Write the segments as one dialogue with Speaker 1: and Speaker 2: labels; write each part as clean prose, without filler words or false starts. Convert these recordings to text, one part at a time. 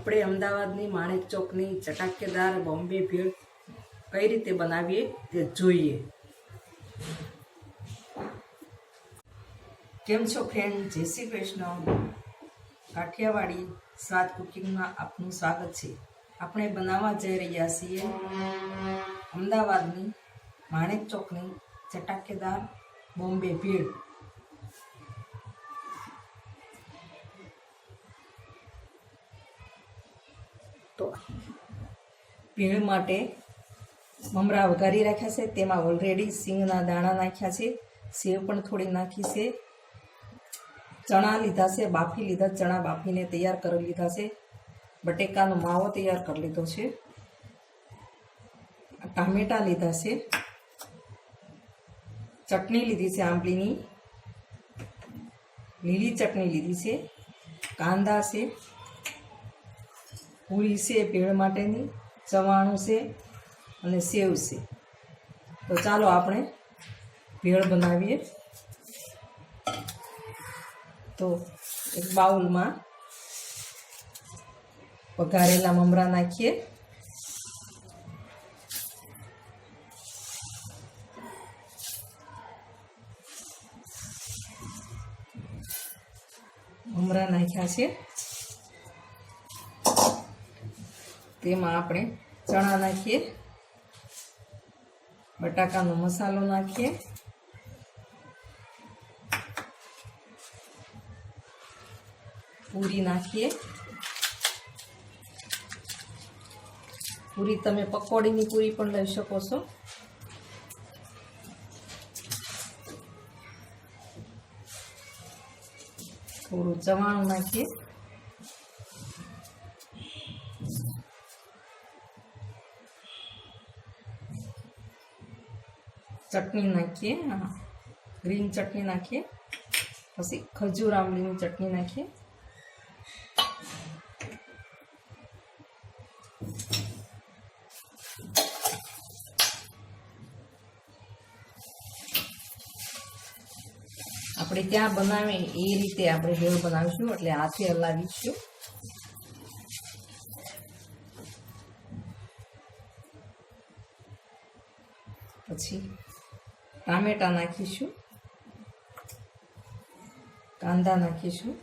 Speaker 1: આપણે અમદાવાદની માણેક ચોકની ચટાકેદાર બોમ્બે ભેળ કઈ રીતે બનાવીએ તે જોઈએ। કેમ છો ફ્રેન્ડ, જય શ્રી કૃષ્ણ। કાઠિયાવાડી સ્વાદ કુકિંગમાં આપનું સ્વાગત છે। આપણે બનાવવા જઈ રહ્યા છીએ અમદાવાદની માણેક ચોકની ચટાકેદાર બોમ્બે ભેળ। તો ભેળ માટે મમરા વઘારી રાખ્યા છે, તેમાં ઓલરેડી સિંગના દાણા નાખ્યા છે, સેવ પણ થોડી નાખી છે, ચણા લીધા છે, બાફી લીધા, ચણા બાફીને તૈયાર કરી લીધા છે, બટેકાનો માવો તૈયાર કરી લીધો છે, ટામેટા લીધા છે, ચટણી લીધી છે, આંબલીની લીલી ચટણી લીધી છે, કાંદા છે, પૂરી છે ભેળ માટેની, ચવાણું છે અને સેવ છે। તો ચાલો આપણે ભેળ બનાવીએ। તો એક બાઉલમાં વઘારેલા મમરા નાખીએ, મમરા નાખ્યા છે, તેમાં આપણે ચણા નાખીએ, બટાકાનો મસાલો નાખીએ, પૂરી નાખીએ। પૂરી તમે પકોડીની પૂરી પણ લઈ શકો છો। થોડું ચવાણું નાખીએ, ચટણી નાખીએ, ગ્રીન ચટણી નાખીએ, પછી ખજૂર આંબલીની ચટણી નાખીએ, આપણે ત્યાં બનાવે એ રીતે આપણે ભેળ બનાવીશું, એટલે હાથે હલાવીશું। પછી ટામેટા નાખીશું, કાંદા નાખીશું,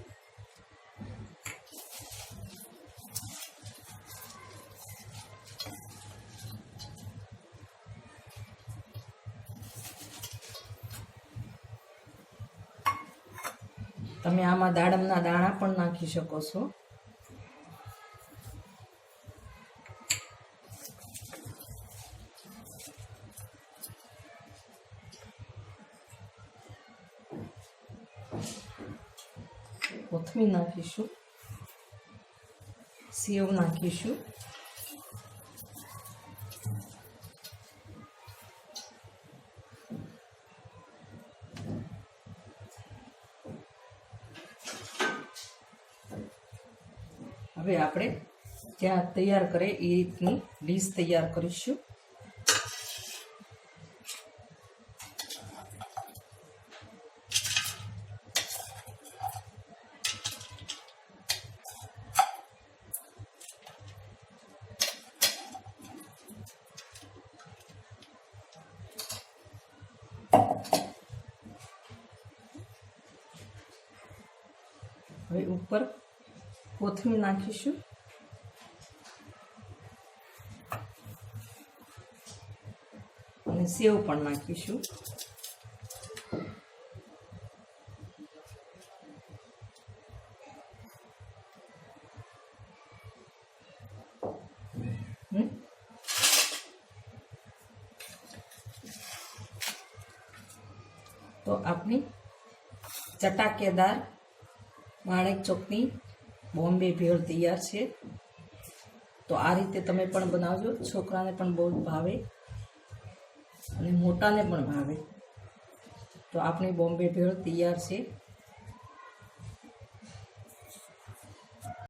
Speaker 1: તમે આમાં દાડમના દાણા પણ નાખી શકો છો। કોથમીર નાખીશું, સેવ નાખીશું, હવે આપણે જ્યાં તૈયાર કરે એ રીતની ડીશ તૈયાર કરીશું। હવે ઉપર કોથમીર નાખીશું, અને સેવ પણ નાખીશું। તો આપણી ચટાકેદાર માણેક ચોકની બોમ્બે ભેળ તૈયાર છે। તો આ રીતે તમે પણ બનાવજો, છોકરાને પણ બહુ ભાવે અને મોટાને પણ ભાવે। તો આપણી બોમ્બે ભેળ તૈયાર છે।